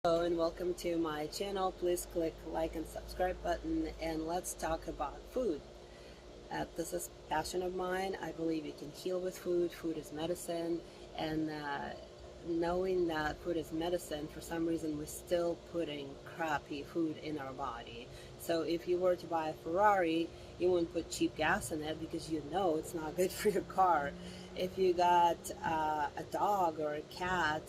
Hello and welcome to my channel. Please click like and subscribe button and let's talk about food. This is a passion of mine. I believe you can heal with food. Food is medicine, and knowing that food is medicine, for some reason we're still putting crappy food in our body. So if you were to buy a Ferrari, you wouldn't put cheap gas in it because you know it's not good for your car. If you got a dog or a cat,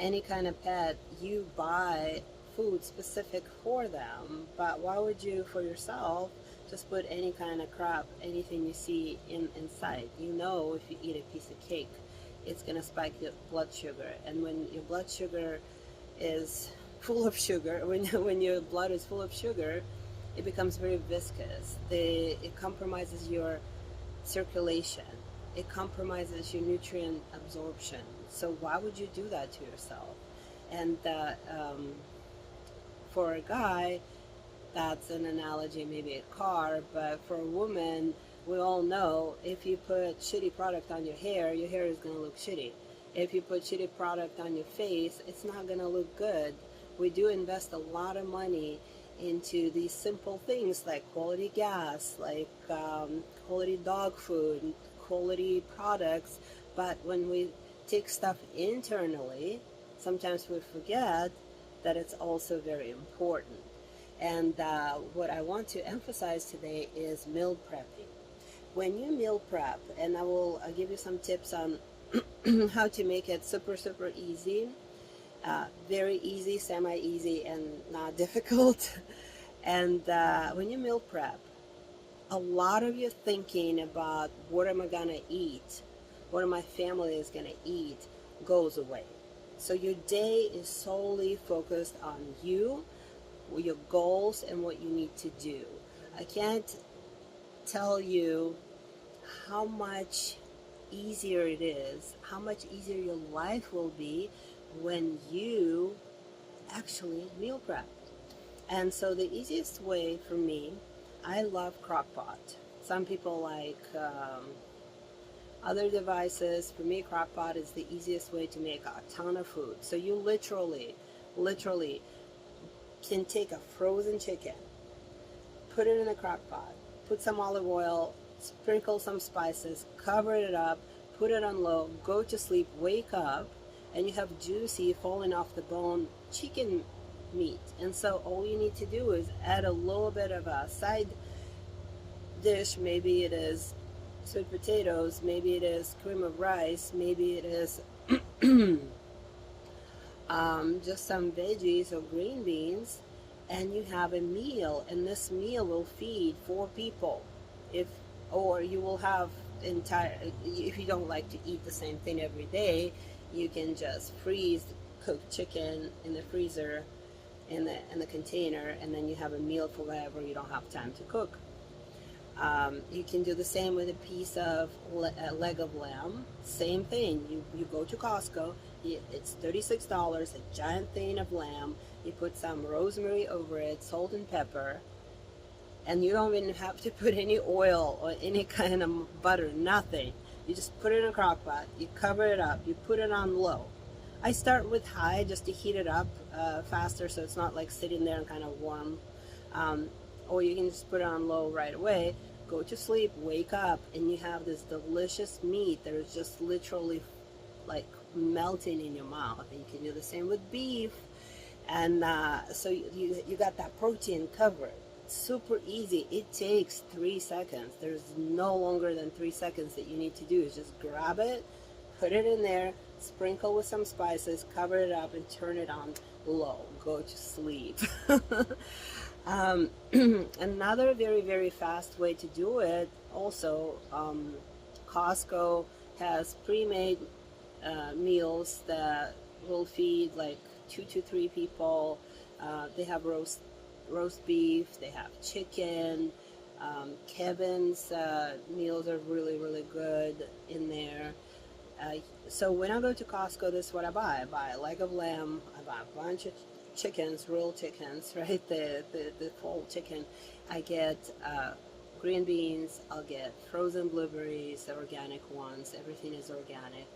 any kind of pet, you buy food specific for them. But why would you, for yourself, just put any kind of crap, anything you see inside? You know, if you eat a piece of cake, it's gonna spike your blood sugar, and when your blood sugar is full of sugar, when your blood is full of sugar, it becomes very viscous. It compromises your circulation. It compromises your nutrient absorption. So why would you do that to yourself? And for a guy, that's an analogy, maybe a car, but for a woman, we all know if you put shitty product on your hair is going to look shitty. If you put shitty product on your face, it's not going to look good. We do invest a lot of money into these simple things like quality gas, like quality dog food, quality products, but when we take stuff internally, sometimes we forget that it's also very important. And what I want to emphasize today is meal prepping. When you meal prep, and I'll give you some tips on how to make it super easy, very easy, semi-easy, and not difficult. And when you meal prep, a lot of your thinking about what am I gonna eat, what my family is gonna eat, goes away. So your day is solely focused on you, your goals, and what you need to do. I can't tell you how much easier it is, how much easier your life will be when you actually meal prep. And so the easiest way for me, I love crockpot. Some people like other devices. For me, crockpot is the easiest way to make a ton of food. So you literally can take a frozen chicken, put it in a crockpot, put some olive oil, sprinkle some spices, cover it up, put it on low, go to sleep, wake up, and you have juicy, falling off the bone chicken meat. And so all you need to do is add a little bit of a side dish. Maybe it is sweet potatoes, maybe it is cream of rice, maybe it is just some veggies or green beans, and you have a meal, and this meal will feed 4 people. If or you will have entire, if you don't like to eat the same thing every day, you can just freeze cooked chicken in the freezer, in the container, and then you have a meal for whatever you don't have time to cook. You can do the same with a piece of a leg of lamb. Same thing. You go to Costco. It's $36, a giant thing of lamb. You put some rosemary over it, salt and pepper, and you don't even have to put any oil or any kind of butter, nothing. You just put it in a crock pot, you cover it up, you put it on low. I start with high just to heat it up faster, so it's not like sitting there and kind of warm. Or you can just put it on low right away, go to sleep, wake up, and you have this delicious meat that is just literally like melting in your mouth. And you can do the same with beef, and so you got that protein covered. Super easy. It takes 3 seconds. There's no longer than 3 seconds that you need to do. Is just grab it, put it in there, sprinkle with some spices, cover it up, and turn it on low. Go to sleep. Another very fast way to do it also, Costco has pre-made meals that will feed like 2 to 3 people. They have roast beef, they have chicken. Kevin's meals are really good in there. So when I go to Costco, this is what I buy. I buy a leg of lamb, I buy a bunch of chickens, real chickens, right? The whole chicken. I get green beans, I'll get frozen blueberries, the organic ones. Everything is organic.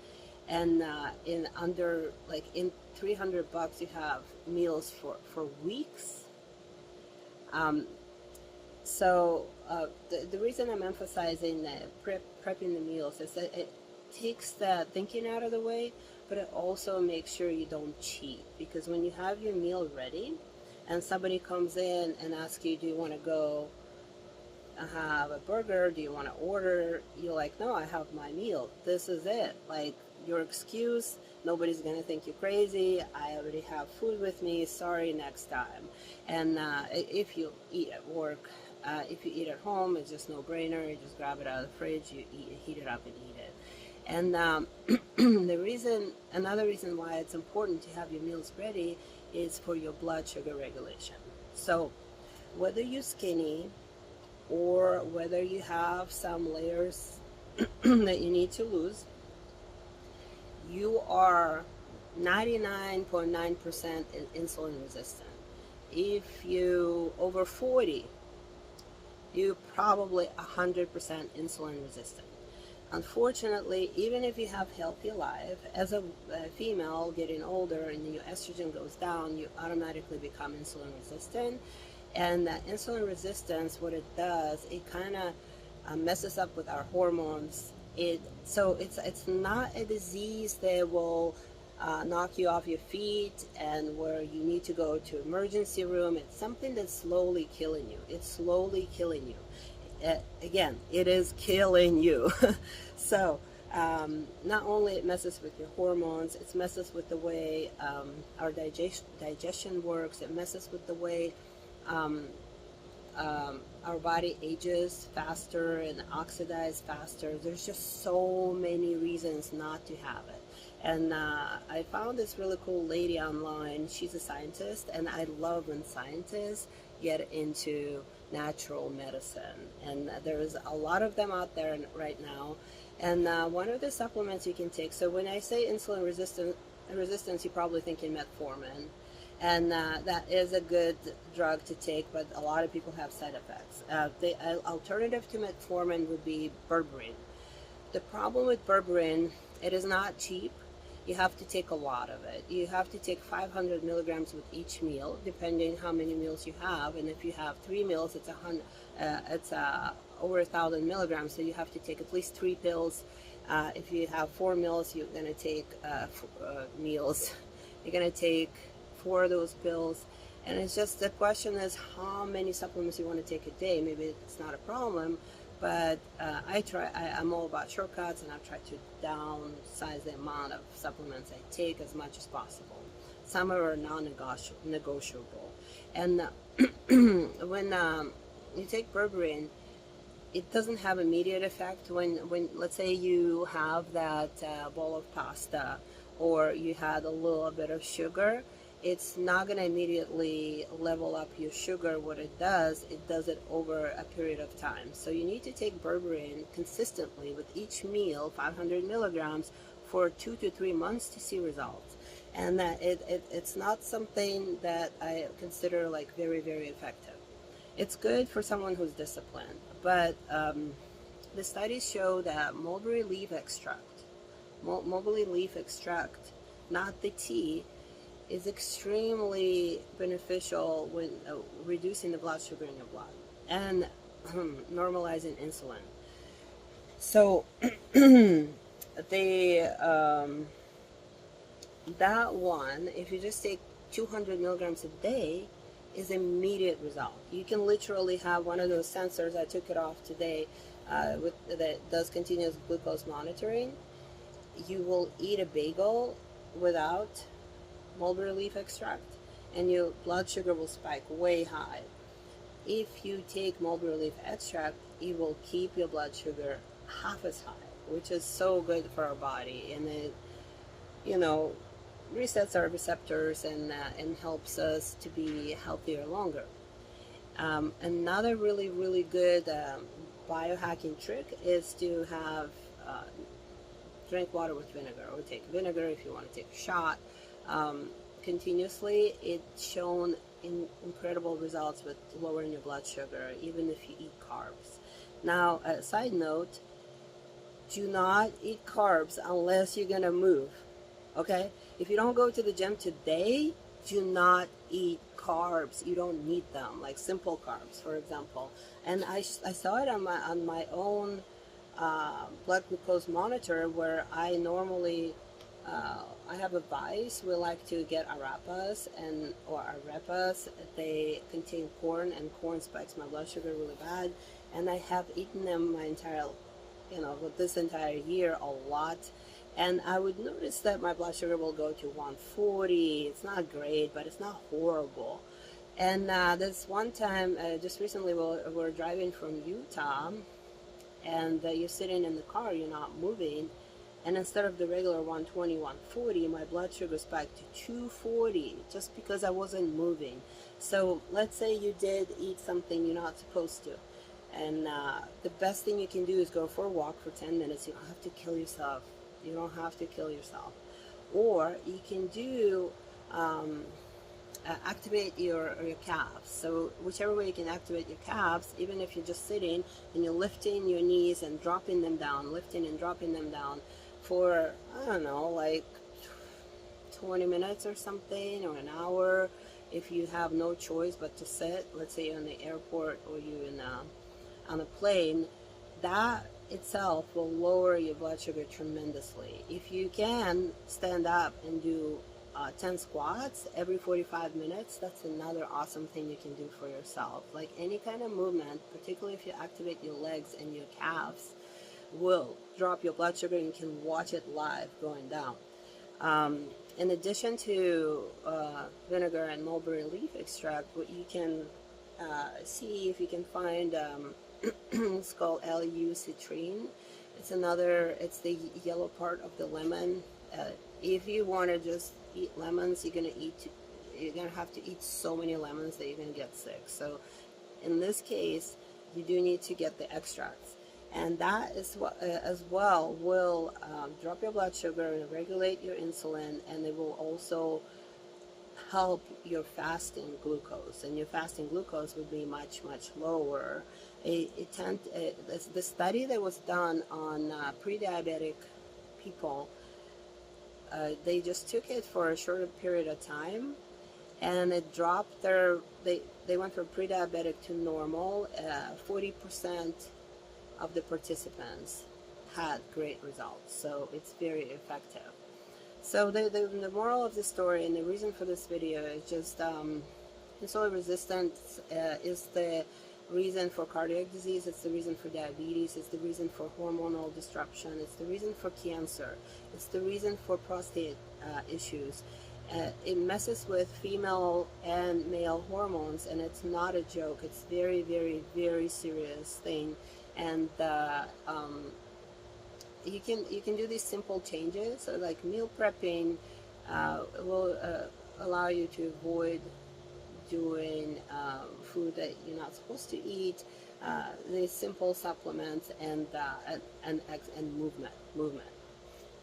and in under like in $300 you have meals for weeks. Um, the reason I'm emphasizing prepping the meals is that it takes the thinking out of the way, but it also makes sure you don't cheat. Because when you have your meal ready and somebody comes in and asks you, do you want to go have a burger? Do you want to order? You're like, no, I have my meal. This is it. Like, your excuse, nobody's going to think you're crazy. I already have food with me. Sorry, next time. And if you eat at work, if you eat at home, it's just no brainer. You just grab it out of the fridge, you heat it up and eat it. And another reason why it's important to have your meals ready is for your blood sugar regulation. So whether you're skinny or whether you have some layers that you need to lose, you are 99.9% insulin resistant. If you over 40, you probably 100% insulin resistant. Unfortunately, even if you have healthy life, as a female getting older and your estrogen goes down, you automatically become insulin resistant. And that insulin resistance, what it does, it kind of messes up with our hormones. So it's not a disease that will knock you off your feet and where you need to go to emergency room. It's something that's slowly killing you. It's slowly killing you. Again, it is killing you. So not only it messes with your hormones, it messes with the way our digestion works. It messes with the way our body ages faster and oxidizes faster. There's just so many reasons not to have it. And I found this really cool lady online. She's a scientist, and I love when scientists get into natural medicine. And there's a lot of them out there right now. And one of the supplements you can take, so when I say insulin resistance, you're probably thinking metformin. And that is a good drug to take, but a lot of people have side effects. The alternative to metformin would be berberine. The problem with berberine, it is not cheap. You have to take a lot of it. You have to take 500 milligrams with each meal, depending how many meals you have. And if you have 3 meals, it's over 1,000 milligrams. So you have to take at least 3 pills. If you have 4 meals, you're going to take meals. You're going to take 4 of those pills. And it's just, the question is how many supplements you want to take a day. Maybe it's not a problem, but I'm all about shortcuts, and I try to downsize the amount of supplements I take as much as possible. Some are non-negotiable. And when you take berberine, it doesn't have immediate effect. When let's say you have that bowl of pasta, or you had a little bit of sugar, it's not going to immediately level up your sugar. What it does it over a period of time. So you need to take berberine consistently with each meal, 500 milligrams, for 2 to 3 months to see results. And that it's not something that I consider like very, very effective. It's good for someone who's disciplined, but the studies show that mulberry leaf extract, not the tea, is extremely beneficial when reducing the blood sugar in your blood and normalizing insulin. So that one, if you just take 200 milligrams a day, is immediate result. You can literally have one of those sensors. I took it off today that does continuous glucose monitoring. You will eat a bagel without mulberry leaf extract, and your blood sugar will spike way high. If you take mulberry leaf extract, it will keep your blood sugar half as high, which is so good for our body, and it, resets our receptors and helps us to be healthier longer. Another really, really good biohacking trick is to have drink water with vinegar, or take vinegar if you want to take a shot. Continuously, it's shown incredible results with lowering your blood sugar, even if you eat carbs. Now, a side note, do not eat carbs unless you're gonna move. Okay? If you don't go to the gym today, do not eat carbs. You don't need them, like simple carbs, for example. And I saw it on my own blood glucose monitor, where I normally I have a vice. We like to get arepas or arepas. They contain corn, and corn spikes my blood sugar really bad. And I have eaten them my entire, with this entire year a lot. And I would notice that my blood sugar will go to 140. It's not great, but it's not horrible. And this one time, just recently, we're driving from Utah, and you're sitting in the car, you're not moving, and instead of the regular 120, 140, my blood sugar spiked to 240 just because I wasn't moving. So let's say you did eat something you're not supposed to, and the best thing you can do is go for a walk for 10 minutes. You don't have to kill yourself. You don't have to kill yourself. Or you can do activate your calves. So whichever way you can activate your calves, even if you're just sitting and you're lifting your knees and dropping them down, lifting and dropping them down for, I don't know, like 20 minutes or something, or an hour, if you have no choice but to sit. Let's say you're in the airport or you're on a plane, that itself will lower your blood sugar tremendously. If you can stand up and do 10 squats every 45 minutes, that's another awesome thing you can do for yourself. Like any kind of movement, particularly if you activate your legs and your calves, will drop your blood sugar, and you can watch it live going down. In addition to vinegar and mulberry leaf extract, what you can see if you can find, it's called L-eucitrine. It's the yellow part of the lemon. If you want to just eat lemons, you're gonna have to eat so many lemons that you're gonna get sick. So in this case, you do need to get the extracts, and that is what as well will drop your blood sugar and regulate your insulin, and it will also help your fasting glucose, and your fasting glucose would be much lower. The study that was done on pre-diabetic people, they just took it for a shorter period of time, and it dropped they went from pre-diabetic to normal. 40% of the participants had great results, so it's very effective. So the moral of the story, and the reason for this video, is just insulin resistance is the reason for cardiac disease, it's the reason for diabetes, it's the reason for hormonal disruption, it's the reason for cancer, it's the reason for prostate issues. It messes with female and male hormones, and it's not a joke. It's very serious thing. And you can do these simple changes, like meal prepping will allow you to avoid doing food that you're not supposed to eat. These simple supplements and movement.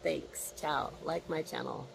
Thanks. Ciao. Like my channel.